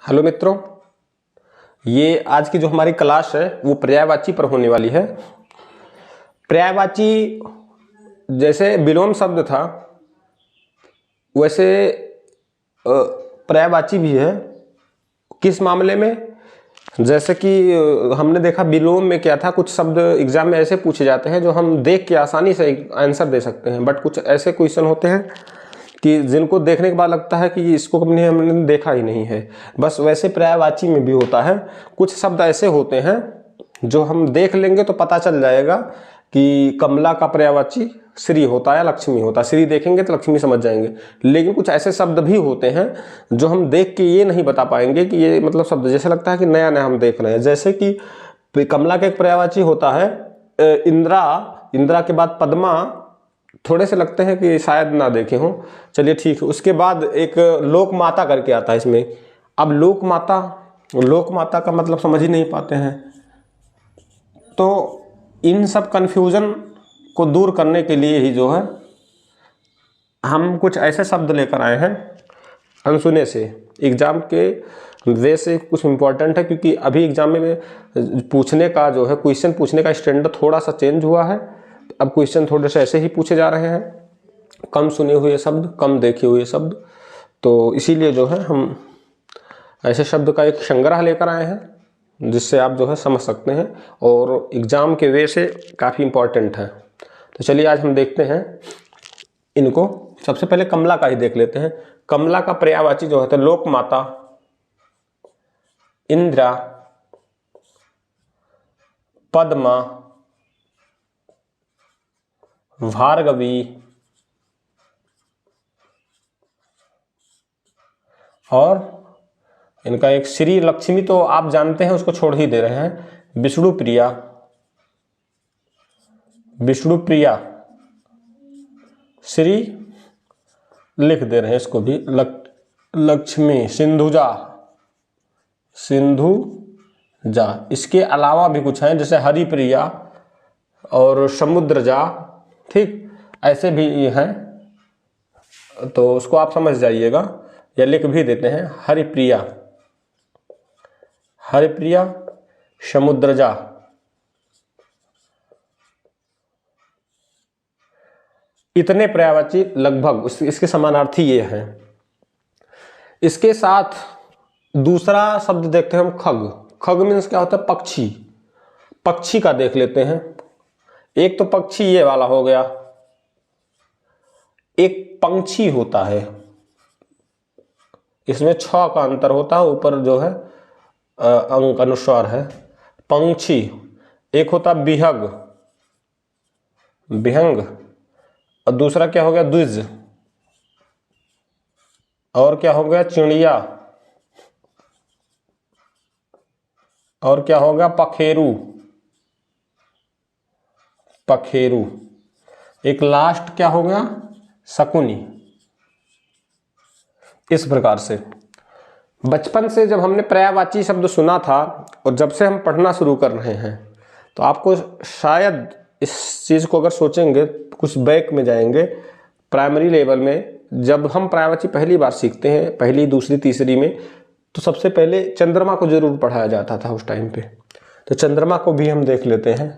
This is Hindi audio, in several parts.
हेलो मित्रों, ये आज की जो हमारी क्लास है वो पर्यायवाची पर होने वाली है। पर्यायवाची जैसे विलोम शब्द था वैसे पर्यायवाची भी है। किस मामले में? जैसे कि हमने देखा विलोम में क्या था, कुछ शब्द एग्जाम में ऐसे पूछे जाते हैं जो हम देख के आसानी से आंसर दे सकते हैं, बट कुछ ऐसे क्वेश्चन होते हैं कि जिनको देखने के बाद लगता है कि इसको हमने देखा ही नहीं है। बस वैसे पर्यायवाची में भी होता है। कुछ शब्द ऐसे होते हैं जो हम देख लेंगे तो पता चल जाएगा कि कमला का पर्यायवाची श्री होता है, लक्ष्मी होता है। श्री देखेंगे तो लक्ष्मी समझ जाएंगे। लेकिन कुछ ऐसे शब्द भी होते हैं जो हम देख के ये नहीं बता पाएंगे कि ये मतलब शब्द, जैसे लगता है कि नया नया हम देख रहे हैं। जैसे कि कमला का एक पर्यायवाची होता है इंदिरा। इंदिरा के बाद पद्मा, थोड़े से लगते हैं कि शायद ना देखे हों, चलिए ठीक है। उसके बाद एक लोक माता करके आता है इसमें। अब लोक माता का मतलब समझ ही नहीं पाते हैं। तो इन सब कन्फ्यूजन को दूर करने के लिए ही जो है हम कुछ ऐसे शब्द लेकर आए हैं अनसुने से। एग्जाम के वे से कुछ इम्पोर्टेंट है, क्योंकि अभी एग्जाम में पूछने का जो है क्वेश्चन पूछने का स्टैंडर्ड थोड़ा सा चेंज हुआ है। अब क्वेश्चन थोड़े से ऐसे ही पूछे जा रहे हैं, कम सुने हुए शब्द, कम देखे हुए शब्द। तो इसीलिए जो है हम ऐसे शब्द का एक संग्रह लेकर आए हैं जिससे आप जो है समझ सकते हैं और एग्जाम के वे से काफ़ी इम्पोर्टेंट है। तो चलिए आज हम देखते हैं इनको। सबसे पहले कमला का ही देख लेते हैं। कमला का पर्यायवाची जो है तो लोक माता, इंदिरा, पद्मा, भार्गवी और इनका एक श्री। लक्ष्मी तो आप जानते हैं, उसको छोड़ ही दे रहे हैं। विष्णुप्रिया, विष्णुप्रिया, श्री लिख दे रहे हैं इसको भी। लक्ष्मी, सिंधुजा, सिंधुजा। इसके अलावा भी कुछ हैं जैसे हरिप्रिया और समुद्रजा, ठीक, ऐसे भी हैं। तो उसको आप समझ जाइएगा या लिख भी देते हैं। हरिप्रिया, हरिप्रिया, समुद्रजा। इतने पर्यायवाची लगभग इसके समानार्थी ये हैं। इसके साथ दूसरा शब्द देखते हैं हम, खग। खग मीन्स क्या होता है? पक्षी। पक्षी का देख लेते हैं। एक तो पक्षी ये वाला हो गया, एक पंछी होता है, इसमें छ का अंतर होता है, ऊपर जो है अंक अनुस्वार है। पंछी। एक होता विहग, विहंग, और दूसरा क्या हो गया? द्विज। और क्या हो गया? चिड़िया। और क्या हो गया? पखेरु, पखेरु। एक लास्ट क्या हो गया? शकुनी। इस प्रकार से बचपन से जब हमने पर्यायवाची शब्द सुना था और जब से हम पढ़ना शुरू कर रहे हैं तो आपको शायद इस चीज़ को अगर सोचेंगे, कुछ बैक में जाएंगे प्राइमरी लेवल में, जब हम पर्यायवाची पहली बार सीखते हैं, पहली, दूसरी, तीसरी में, तो सबसे पहले चंद्रमा को जरूर पढ़ाया जाता था उस टाइम पे। तो चंद्रमा को भी हम देख लेते हैं।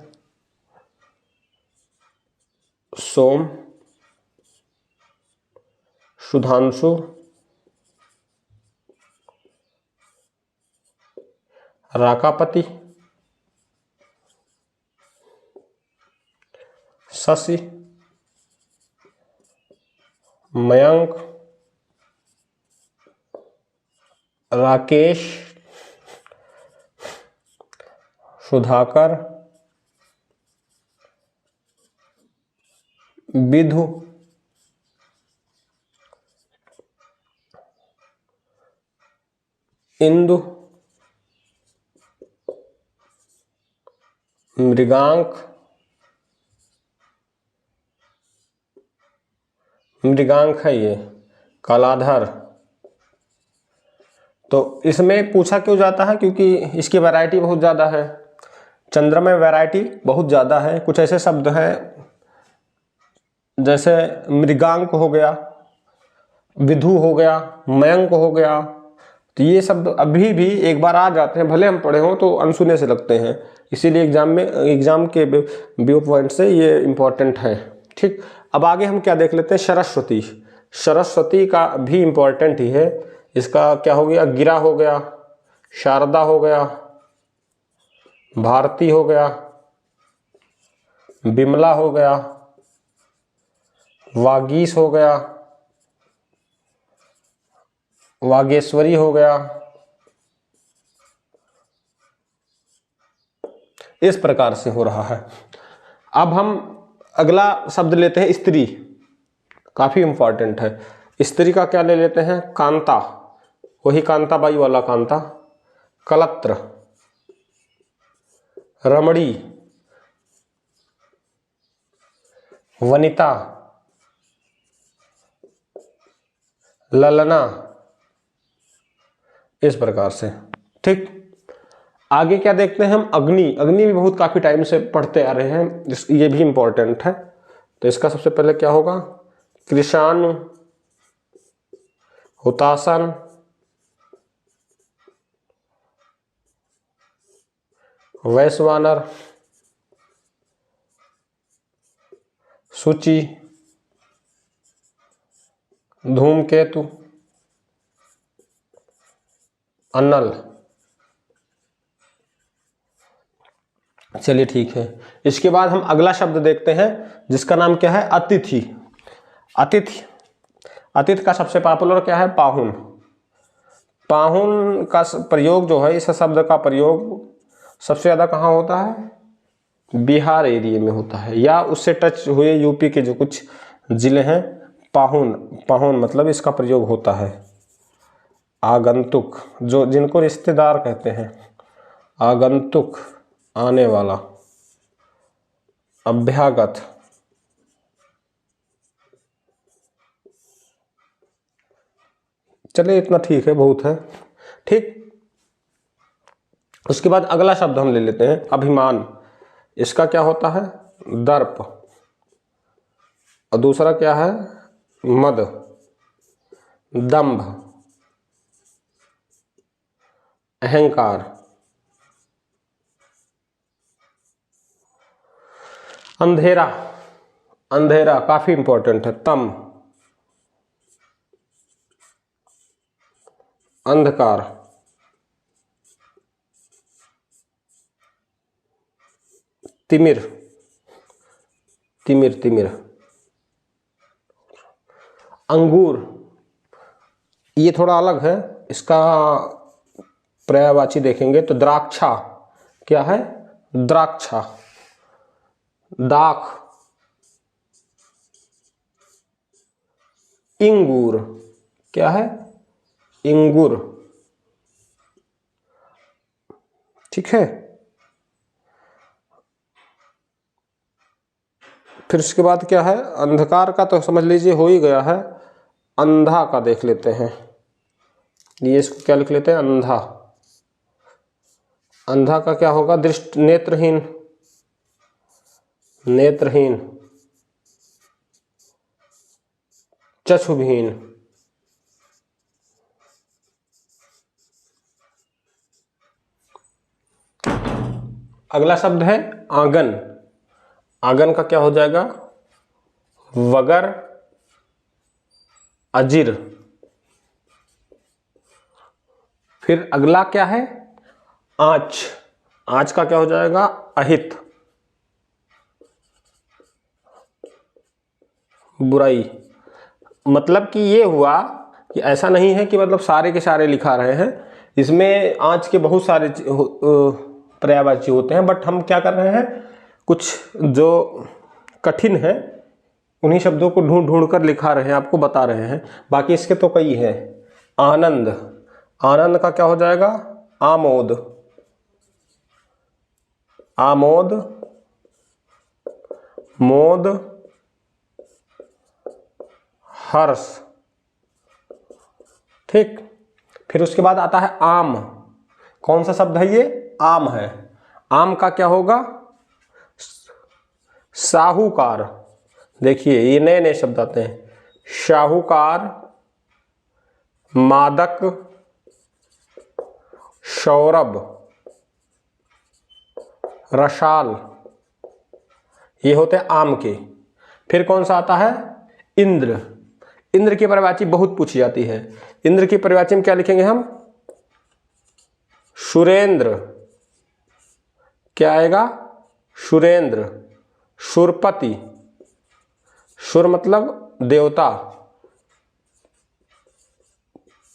सोम, सुधांशु, राकापति, शशि, मयंक, राकेश, सुधाकर, विधु, इंदु, मृगांक, मृगांक है ये, कलाधर। तो इसमें पूछा क्यों जाता है? क्योंकि इसकी वैरायटी बहुत ज़्यादा है। चंद्रमा में वैरायटी बहुत ज़्यादा है। कुछ ऐसे शब्द हैं जैसे मृगांक हो गया, विधु हो गया, मयंक हो गया, तो ये शब्द अभी भी एक बार आ जाते हैं, भले हम पढ़े हों तो अनसुने से लगते हैं, इसीलिए एग्जाम के व्यू पॉइंट से ये इम्पोर्टेंट है। ठीक, अब आगे हम क्या देख लेते हैं, सरस्वती। सरस्वती का भी इम्पोर्टेंट ही है। इसका क्या हो गया, गिरा हो गया, शारदा हो गया, भारती हो गया, विमला हो गया, वागीश हो गया, वागेश्वरी हो गया। इस प्रकार से हो रहा है। अब हम अगला शब्द लेते हैं स्त्री, काफी इंपॉर्टेंट है। स्त्री का क्या ले लेते हैं, कांता, वही कांताबाई वाला कांता, कलत्र, रमणी, वनिता, ललना, इस प्रकार से। ठीक, आगे क्या देखते हैं हम, अग्नि। अग्नि भी बहुत काफी टाइम से पढ़ते आ रहे हैं, ये भी इंपॉर्टेंट है। तो इसका सबसे पहले क्या होगा, कृषाणु, हुतासन, वैश्वानर, सूची, धूमकेतु, अनल। चलिए ठीक है। इसके बाद हम अगला शब्द देखते हैं जिसका नाम क्या है, अतिथि। अतिथि, अतिथि का सबसे पॉपुलर क्या है, पाहुन। पाहुन का प्रयोग जो है, इस शब्द का प्रयोग सबसे ज्यादा कहाँ होता है, बिहार एरिया में होता है, या उससे टच हुए यूपी के जो कुछ जिले हैं। पाहुन, पाहुन मतलब इसका प्रयोग होता है। आगंतुक, जो जिनको रिश्तेदार कहते हैं, आगंतुक, आने वाला, अभ्यागत, चलिए इतना ठीक है, बहुत है। ठीक, उसके बाद अगला शब्द हम ले लेते हैं, अभिमान। इसका क्या होता है, दर्प, और दूसरा क्या है, मद, दंभ, अहंकार, अंधेरा। अंधेरा काफी इंपॉर्टेंट है, तम, अंधकार, तिमिर, तिमिर, तिमिर, अंगूर। ये थोड़ा अलग है, इसका पर्यायवाची देखेंगे तो द्राक्षा, क्या है, द्राक्षा, दाख, इंगूर, क्या है, इंगूर। ठीक है, फिर उसके बाद क्या है, अंधकार का तो समझ लीजिए हो ही गया है। अंधा का देख लेते हैं, ये इसको क्या लिख लेते हैं, अंधा। अंधा का क्या होगा, दृष्ट, नेत्रहीन, नेत्रहीन, चक्षुविहीन, अगला शब्द है आंगन। आंगन का क्या हो जाएगा, वगर, अजिर। फिर अगला क्या है, आंच। आंच का क्या हो जाएगा, अहित, बुराई। मतलब कि ये हुआ कि ऐसा नहीं है कि मतलब सारे के सारे लिखा रहे हैं, इसमें आंच के बहुत सारे पर्यायवाची होते हैं, बट हम क्या कर रहे हैं, कुछ जो कठिन है उन्हीं शब्दों को ढूंढ ढूंढ कर लिखा रहे हैं, आपको बता रहे हैं। बाकी इसके तो कई हैं। आनंद, आनंद का क्या हो जाएगा, आमोद, आमोद, मोद, हर्ष। ठीक, फिर उसके बाद आता है आम। कौन सा शब्द है ये, आम है। आम का क्या होगा, साहूकार। देखिए ये नए नए शब्द आते हैं, साहूकार, मादक, सौरभ, रसाल, ये होते हैं आम के। फिर कौन सा आता है? इंद्र। इंद्र की परिवाची बहुत पूछी जाती है। इंद्र की परिवाची में क्या लिखेंगे हम? सुरेंद्र। क्या आएगा? सुरेंद्र। सुरपति, सुर मतलब देवता,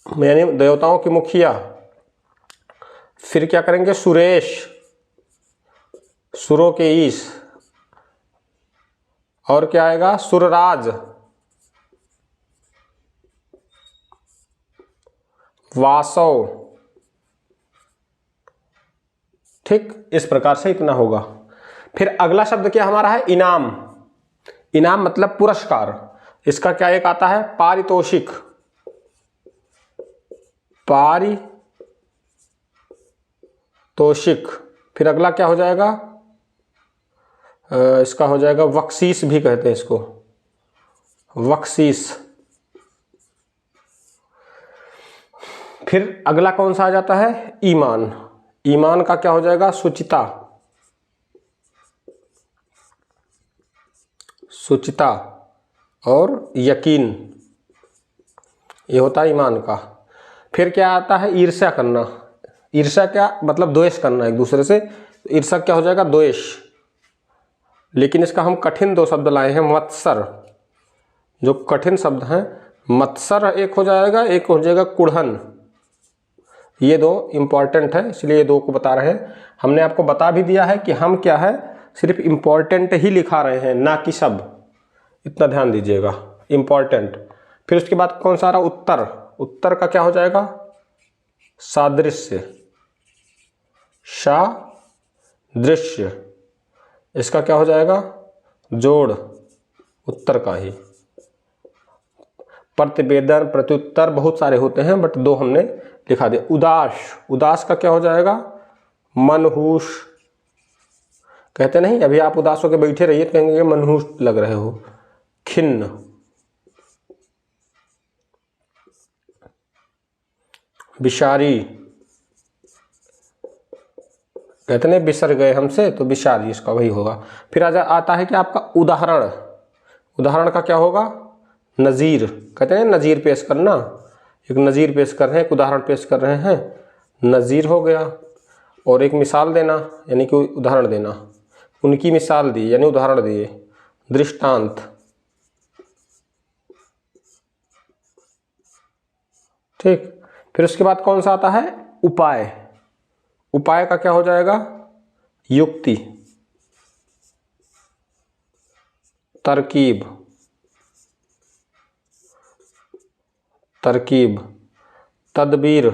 यानी देवताओं की मुखिया। फिर क्या करेंगे? सुरेश, सुरों के ईश। और क्या आएगा? सुरराज, वासव। ठीक, इस प्रकार से इतना होगा। फिर अगला शब्द क्या हमारा है? इनाम। इनाम मतलब पुरस्कार। इसका क्या एक आता है? पारितोषिक। पारितोषिक। फिर अगला क्या हो जाएगा? इसका हो जाएगा बख्शीश भी कहते हैं इसको, बख्शीश। फिर अगला कौन सा आ जाता है? ईमान। ईमान का क्या हो जाएगा? सुचिता, सुचिता और यकीन, ये होता है ईमान का। फिर क्या आता है? ईर्ष्या करना। ईर्ष्या क्या मतलब? द्वेष करना एक दूसरे से। ईर्ष्या क्या हो जाएगा? द्वेष। लेकिन इसका हम कठिन दो शब्द लाए हैं, मत्सर। जो कठिन शब्द हैं, मत्सर एक हो जाएगा, एक हो जाएगा कुढ़न। ये दो इंपॉर्टेंट है, इसलिए ये दो को बता रहे हैं। हमने आपको बता भी दिया है कि हम क्या है, सिर्फ इंपॉर्टेंट ही लिखा रहे हैं, ना कि सब। इतना ध्यान दीजिएगा, इंपॉर्टेंट। फिर उसके बाद कौन सा आ रहा? उत्तर। उत्तर का क्या हो जाएगा? सादृश्य, सादृश्य। इसका क्या हो जाएगा? जोड़, उत्तर का ही। प्रतिवेदन, प्रत्युत्तर बहुत सारे होते हैं, बट दो हमने लिखा दिया। उदास। उदास का क्या हो जाएगा? मनहूस। कहते नहीं, अभी आप उदास होकर बैठे रहिए तो कहेंगे मनहूस लग रहे हो। खिन्न। विषारी, कहते नहीं बिसर गए हमसे, तो विषारी, इसका वही होगा। फिर आता है कि आपका उदाहरण। उदाहरण का क्या होगा? नज़ीर। कहते हैं नज़ीर पेश करना, एक नज़ीर पेश कर रहे हैं, एक उदाहरण पेश कर रहे हैं, नज़ीर हो गया। और एक मिसाल देना, यानी कि उदाहरण देना। उनकी मिसाल दी यानी उदाहरण दिए, दृष्टांत। ठीक। फिर उसके बाद कौन सा आता है? उपाय। उपाय का क्या हो जाएगा? युक्ति, तरकीब, तरकीब, तदबीर।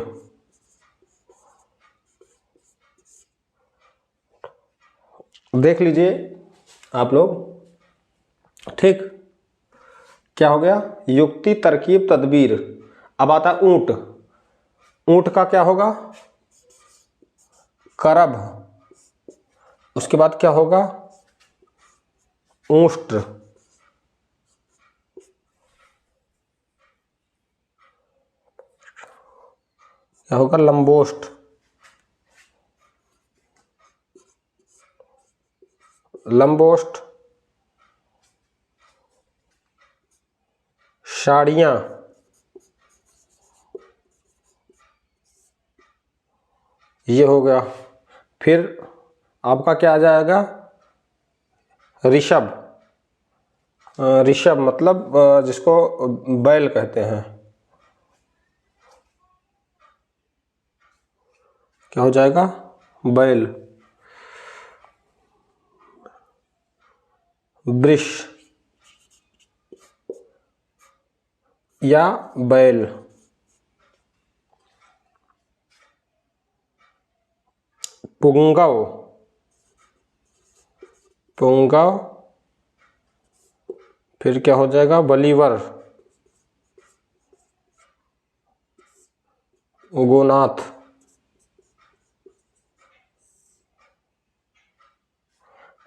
देख लीजिए आप लोग। ठीक, क्या हो गया? युक्ति, तरकीब, तदबीर। अब आता है ऊंट। ऊंट का क्या होगा? करभ। उसके बाद क्या होगा? ऊष्ट्र। क्या होगा? लंबोष्ठ। लंबोष्ठ। साड़ियाँ। ये हो गया। फिर आपका क्या आ जाएगा? ऋषभ। ऋषभ मतलब जिसको बैल कहते हैं। क्या हो जाएगा? बैल। वृष या बैल। पुंगव। पुंगव। फिर क्या हो जाएगा? बलीवर, गोनाथ।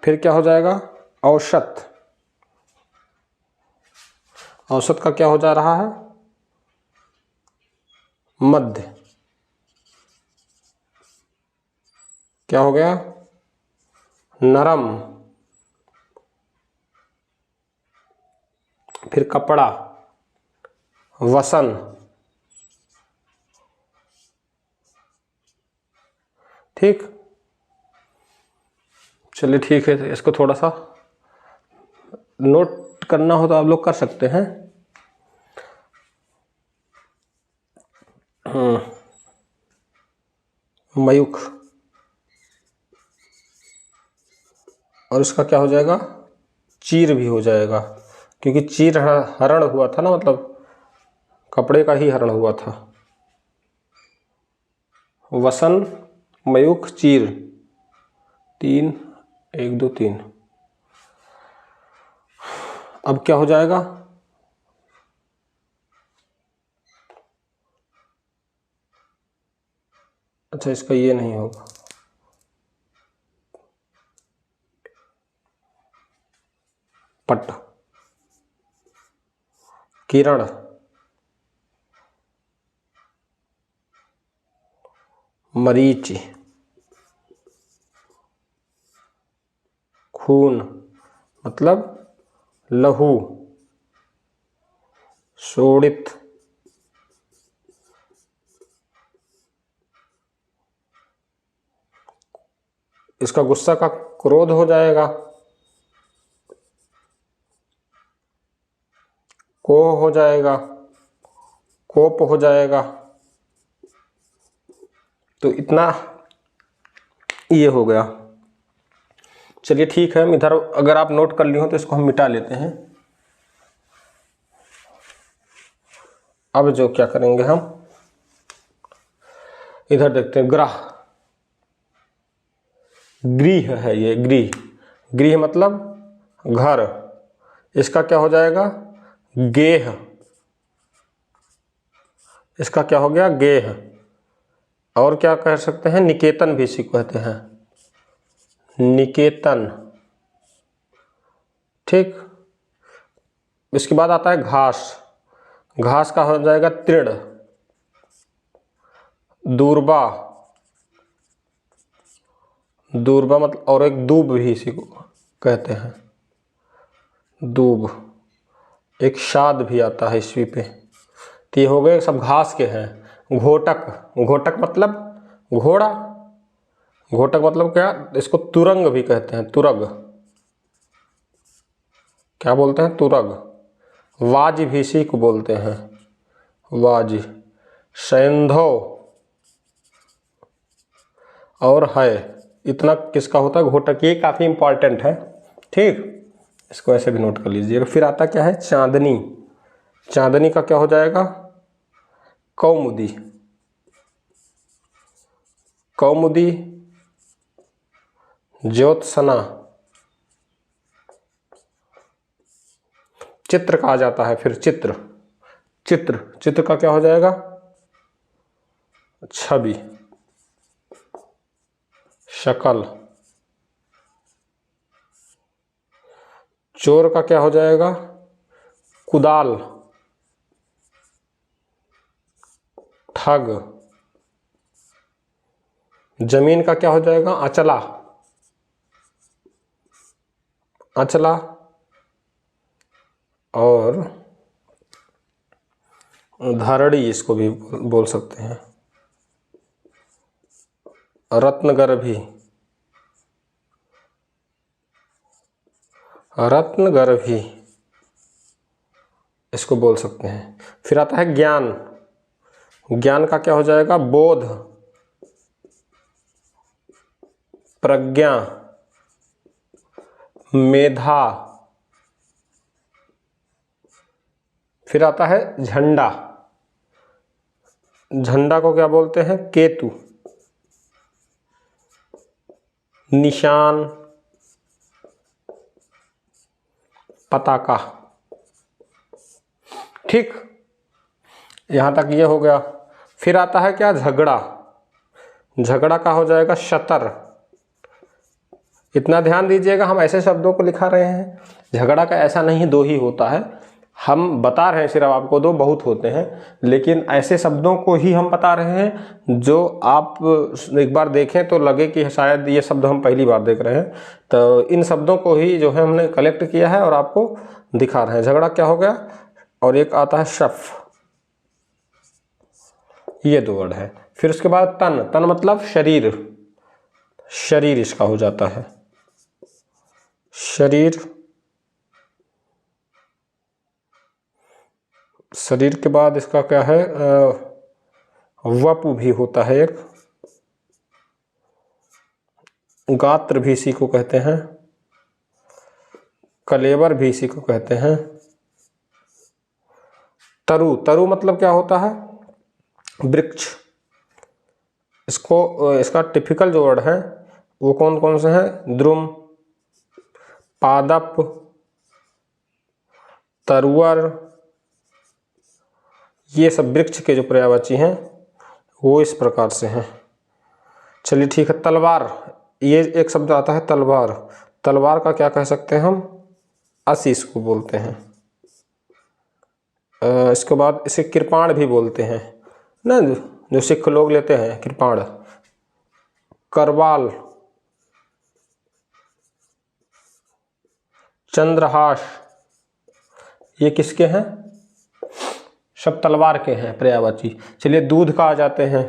फिर क्या हो जाएगा? औसत। औसत का क्या हो जा रहा है? मध्य। क्या हो गया, नरम। फिर कपड़ा, वसन। ठीक, चलिए ठीक है, इसको थोड़ा सा नोट करना हो तो आप लोग कर सकते हैं। मयूख, और इसका क्या हो जाएगा, चीर भी हो जाएगा, क्योंकि चीर हरण हुआ था ना, मतलब कपड़े का ही हरण हुआ था। वसन, मयूख, चीर, 3, 1 2 3। अब क्या हो जाएगा, अच्छा इसका ये नहीं होगा, पट, किरण, मरीचि, खून मतलब लहू, शोणित, इसका गुस्सा का क्रोध हो जाएगा, कोह हो जाएगा, कोप हो जाएगा। तो इतना ये हो गया। चलिए ठीक है, इधर अगर आप नोट कर लिए हो तो इसको हम मिटा लेते हैं। अब जो क्या करेंगे हम, इधर देखते हैं, ग्रह, गृह है ये, गृह, गृह मतलब घर, इसका क्या हो जाएगा, गेह, इसका क्या हो गया, गेह। और क्या कह सकते हैं, निकेतन भी इसी को कहते हैं, निकेतन। ठीक, इसके बाद आता है घास, घास का हो जाएगा तृण, दूर्बा, दूर्बा मतलब, और एक दूब भी इसी को कहते हैं, दूब, एक शाद भी आता है ईस्वी पे। तो ये हो गए सब घास के हैं। घोटक, घोटक मतलब घोड़ा, घोटक मतलब क्या, इसको तुरंग भी कहते हैं, तुरग, क्या बोलते हैं, तुरग। वाज भी इसी को बोलते हैं, वाज। सैंधव और है, इतना किसका होता है, घोटक। ये काफ़ी इंपॉर्टेंट है, ठीक, इसको ऐसे भी नोट कर लीजिएगा। फिर आता क्या है, चांदनी, चांदनी का क्या हो जाएगा, कौमुदी, कौमुदी, ज्योत्सना, चित्र कहा जाता है। फिर चित्र, चित्र, चित्र का क्या हो जाएगा, छवि, शकल। चोर का क्या हो जाएगा, कुदाल, ठग। जमीन का क्या हो जाएगा, अचला, अचला। और धरड़ी इसको भी बोल सकते हैं, रत्नगर्भी, रत्नगर्भी इसको बोल सकते हैं। फिर आता है ज्ञान, ज्ञान का क्या हो जाएगा, बोध, प्रज्ञा, मेधा। फिर आता है झंडा, झंडा को क्या बोलते हैं, केतु, निशान, पताका। ठीक, यहां तक ये हो गया। फिर आता है क्या, झगड़ा, झगड़ा का हो जाएगा शतर। इतना ध्यान दीजिएगा, हम ऐसे शब्दों को लिखा रहे हैं, झगड़ा का ऐसा नहीं दो ही होता है, हम बता रहे हैं सिर्फ आपको, दो बहुत होते हैं, लेकिन ऐसे शब्दों को ही हम बता रहे हैं जो आप एक बार देखें तो लगे कि शायद ये शब्द हम पहली बार देख रहे हैं। तो इन शब्दों को ही जो है हमने कलेक्ट किया है और आपको दिखा रहे हैं। झगड़ा क्या हो गया, और एक आता है शफ, ये दो वर्ड है। फिर उसके बाद तन, तन मतलब शरीर, शरीर इसका हो जाता है शरीर। शरीर के बाद इसका क्या है, वपु भी होता है एक, गात्र भी इसी को कहते हैं, कलेवर भी इसी को कहते हैं। तरु, तरु मतलब क्या होता है, वृक्ष। इसको, इसका टिपिकल जो वर्ड है वो कौन कौन से हैं, द्रुम, पादप, तरुवर, ये सब वृक्ष के जो पर्यायवाची हैं वो इस प्रकार से हैं। चलिए ठीक है। तलवार, ये एक शब्द आता है तलवार। तलवार का क्या कह सकते हैं हम, आशीष को बोलते हैं। इसके बाद इसे कृपाण भी बोलते हैं ना, जो सिख लोग लेते हैं कृपाण। करवाल, चंद्रहास, ये किसके हैं, सब तलवार के हैं पर्यायवाची। चलिए दूध का आ जाते हैं।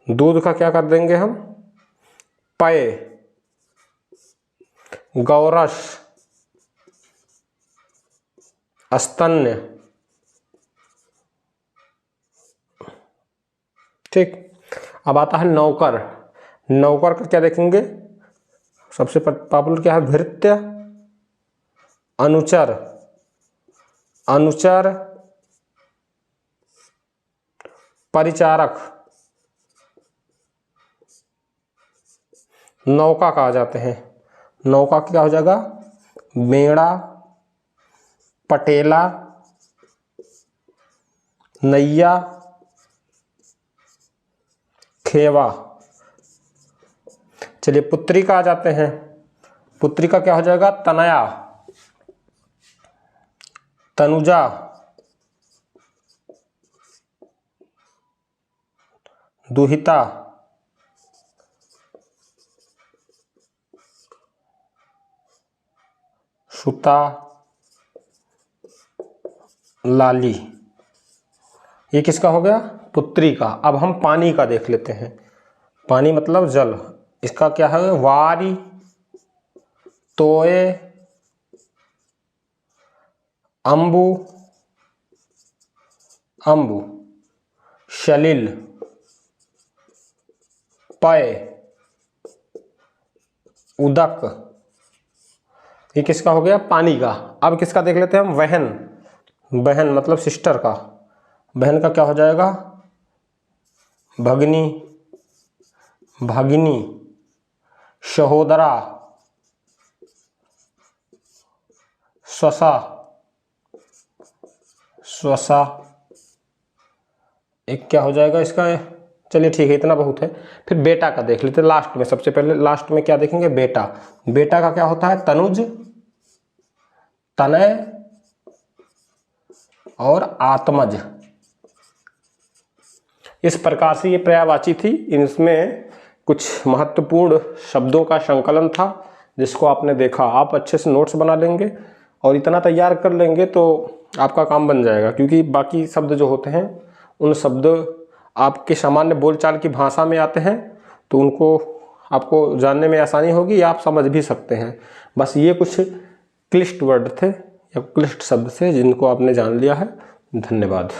दूध का क्या कर देंगे हम, पय, गौरस, स्तन्य। ठीक। अब आता है नौकर। नौकर का क्या देखेंगे, सबसे पॉपुलर क्या है, भृत्य, अनुचर, अनुचर, परिचारक। नौका का आ जाते हैं। नौका क्या हो जाएगा, मेड़ा, पटेला, नैया, खेवा। चलिए पुत्री का आ जाते हैं। पुत्री का क्या हो जाएगा, तनया, तनुजा, दुहिता, सुता, लाली। ये किसका हो गया, पुत्री का। अब हम पानी का देख लेते हैं। पानी मतलब जल, इसका क्या है, वारी, तोय, अंबु, अंबु, सलिल, पय, उदक। ये किसका हो गया, पानी का। अब किसका देख लेते हैं हम, वहन। बहन मतलब सिस्टर का। बहन का क्या हो जाएगा, भगनी, भगिनी, सहोदरा, स्वसा, स्वसा। एक क्या हो जाएगा इसका, चलिए ठीक है, इतना बहुत है। फिर बेटा का देख लेते हैं लास्ट में। सबसे पहले लास्ट में क्या देखेंगे, बेटा। बेटा का क्या होता है, तनुज, तनय और आत्मज। इस प्रकार से ये पर्यायवाची थी। इसमें कुछ महत्वपूर्ण शब्दों का संकलन था जिसको आपने देखा। आप अच्छे से नोट्स बना लेंगे और इतना तैयार कर लेंगे तो आपका काम बन जाएगा, क्योंकि बाकी शब्द जो होते हैं उन शब्द आपके सामान्य बोलचाल की भाषा में आते हैं तो उनको आपको जानने में आसानी होगी, आप समझ भी सकते हैं। बस ये कुछ क्लिष्ट वर्ड थे या क्लिष्ट शब्द थे जिनको आपने जान लिया है। धन्यवाद।